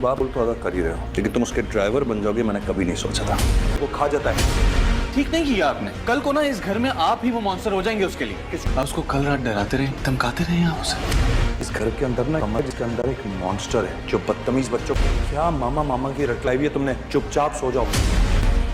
बाप बोल तो अदा कर ही रहे हो, लेकिन तुम उसके ड्राइवर बन जाओगे मैंने कभी नहीं सोचा था। वो खा जाता है। ठीक नहीं किया आपने। कल को ना इस घर में आप ही वो मॉन्स्टर हो जाएंगे उसके लिए। आप उसको कल रात डराते रहे, धमकाते रहे आप उसे। इस घर के अंदर ना कमरा जिसके अंदर एक मॉन्स्टर है जो बदतमीज बच्चों क्या मामा मामा की रटलाई हुई है तुमने। चुपचाप सो जाओ।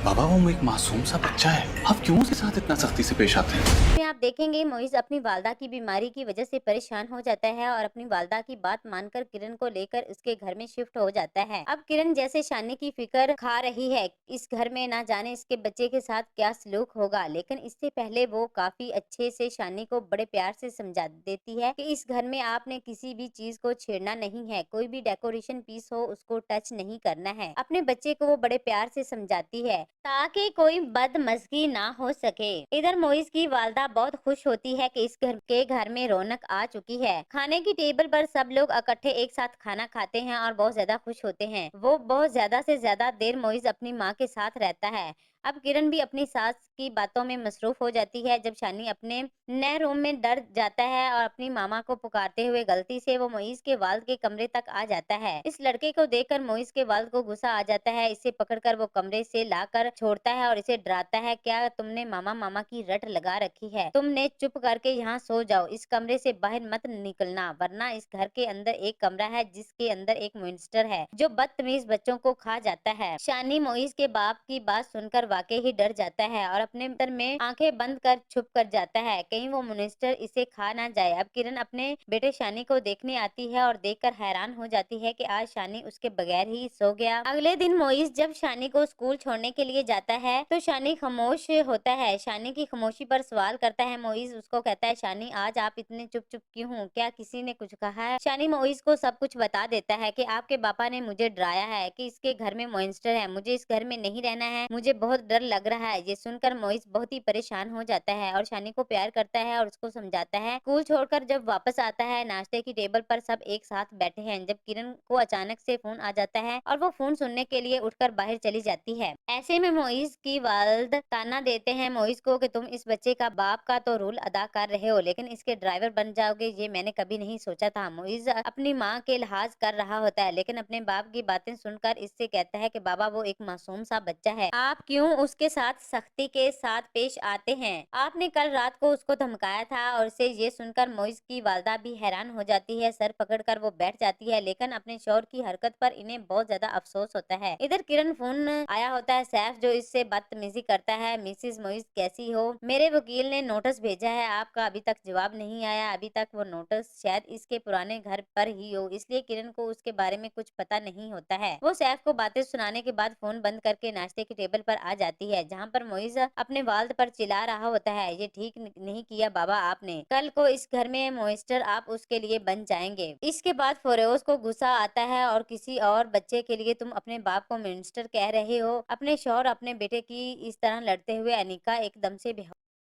बाबा वो एक मासूम सा बच्चा है, आप क्यों उसके साथ इतना सख्ती से पेश आते हैं? में आप देखेंगे मोइज अपनी वालदा की बीमारी की वजह से परेशान हो जाता है और अपनी वालदा की बात मानकर किरण को लेकर उसके घर में शिफ्ट हो जाता है। अब किरण जैसे शानी की फिक्र खा रही है, इस घर में ना जाने इसके बच्चे के साथ क्या सलूक होगा, लेकिन इससे पहले वो काफी अच्छे से शानी को बड़े प्यार से समझा देती है कि इस घर में आपने किसी भी चीज को छेड़ना नहीं है, कोई भी डेकोरेशन पीस हो उसको टच नहीं करना है। अपने बच्चे को वो बड़े प्यार से समझाती है ताकि कोई बदमज़गी ना हो सके। इधर मोइज की वालदा बहुत खुश होती है कि इस घर में रौनक आ चुकी है। खाने की टेबल पर सब लोग इकट्ठे एक साथ खाना खाते हैं और बहुत ज्यादा खुश होते हैं। वो बहुत ज्यादा से ज्यादा देर मोइज अपनी माँ के साथ रहता है। अब किरण भी अपनी सास की बातों में मसरूफ हो जाती है। जब शानी अपने नए रूम में डर जाता है और अपनी मामा को पुकारते हुए गलती से वो मोइज के वाल्द के कमरे तक आ जाता है। इस लड़के को देखकर मोइज के वाल्द को गुस्सा आ जाता है। इसे पकड़कर वो कमरे से लाकर छोड़ता है और इसे डराता है, क्या तुमने मामा मामा की रट लगा रखी है? तुमने चुप करके यहाँ सो जाओ, इस कमरे से बाहर मत निकलना, वरना इस घर के अंदर एक कमरा है जिसके अंदर एक मॉन्स्टर है जो बदतमीज बच्चों को खा जाता है। शानी मोइज के बाप की बात सुनकर वाकई ही डर जाता है और अपने अंदर में आंखें बंद कर छुप कर जाता है, कहीं वो मॉन्स्टर इसे खा ना जाए। अब किरण अपने बेटे शानी को देखने आती है और देखकर हैरान हो जाती है कि आज शानी उसके बगैर ही सो गया। अगले दिन मोइज जब शानी को स्कूल छोड़ने के लिए जाता है तो शानी खामोश होता है। शानी की खामोशी पर सवाल करता है मोइज, उसको कहता है, शानी आज आप इतने चुप चुप क्यों हो, क्या किसी ने कुछ कहा है? शानी मोइज को सब कुछ बता देता है कि आपके पापा ने मुझे डराया है कि इसके घर में मॉन्स्टर है, मुझे इस घर में नहीं रहना है, मुझे बहुत डर लग रहा है। ये सुनकर मोइज बहुत ही परेशान हो जाता है और शानी को प्यार करता है और उसको समझाता है। स्कूल छोड़कर जब वापस आता है, नाश्ते की टेबल पर सब एक साथ बैठे हैं जब किरण को अचानक से फोन आ जाता है और वो फोन सुनने के लिए उठकर बाहर चली जाती है। ऐसे में मोइज की वालिद ताना देते हैं मोइज को कि तुम इस बच्चे का बाप का तो रोल अदा कर रहे हो, लेकिन इसके ड्राइवर बन जाओगे, ये मैंने कभी नहीं सोचा था। मोइज अपनी माँ के लिहाज कर रहा होता है, लेकिन अपने बाप की बातें सुनकर इससे कहता है कि बाबा वो एक मासूम सा बच्चा है, आप क्यों उसके साथ सख्ती के साथ पेश आते हैं? आपने कल रात को उसको धमकाया था। और इसे ये सुनकर मोइज की वालदा भी हैरान हो जाती है। सर पकड़कर वो बैठ जाती है, लेकिन अपने शौहर की हरकत पर इन्हें बहुत ज्यादा अफसोस होता है। इधर किरण फोन आया होता है सैफ जो इससे बदतमीजी करता है, मिसिस मोइज कैसी हो, मेरे वकील ने नोटिस भेजा है, आपका अभी तक जवाब नहीं आया। अभी तक वो नोटिस शायद इसके पुराने घर पर ही हो, इसलिए किरण को उसके बारे में कुछ पता नहीं होता है। वो सैफ को बातें सुनाने के बाद फोन बंद करके नाश्ते की टेबल पर आ जाती है, जहाँ पर मोइज अपने वाल्द पर चिल्ला रहा होता है, ये ठीक नहीं किया बाबा आपने, कल को इस घर में मॉन्स्टर आप उसके लिए बन जाएंगे। इसके बाद फिरोज को गुस्सा आता है और किसी और बच्चे के लिए तुम अपने बाप को मॉन्स्टर कह रहे हो? अपने शौहर अपने बेटे की इस तरह लड़ते हुए अनिका एकदम से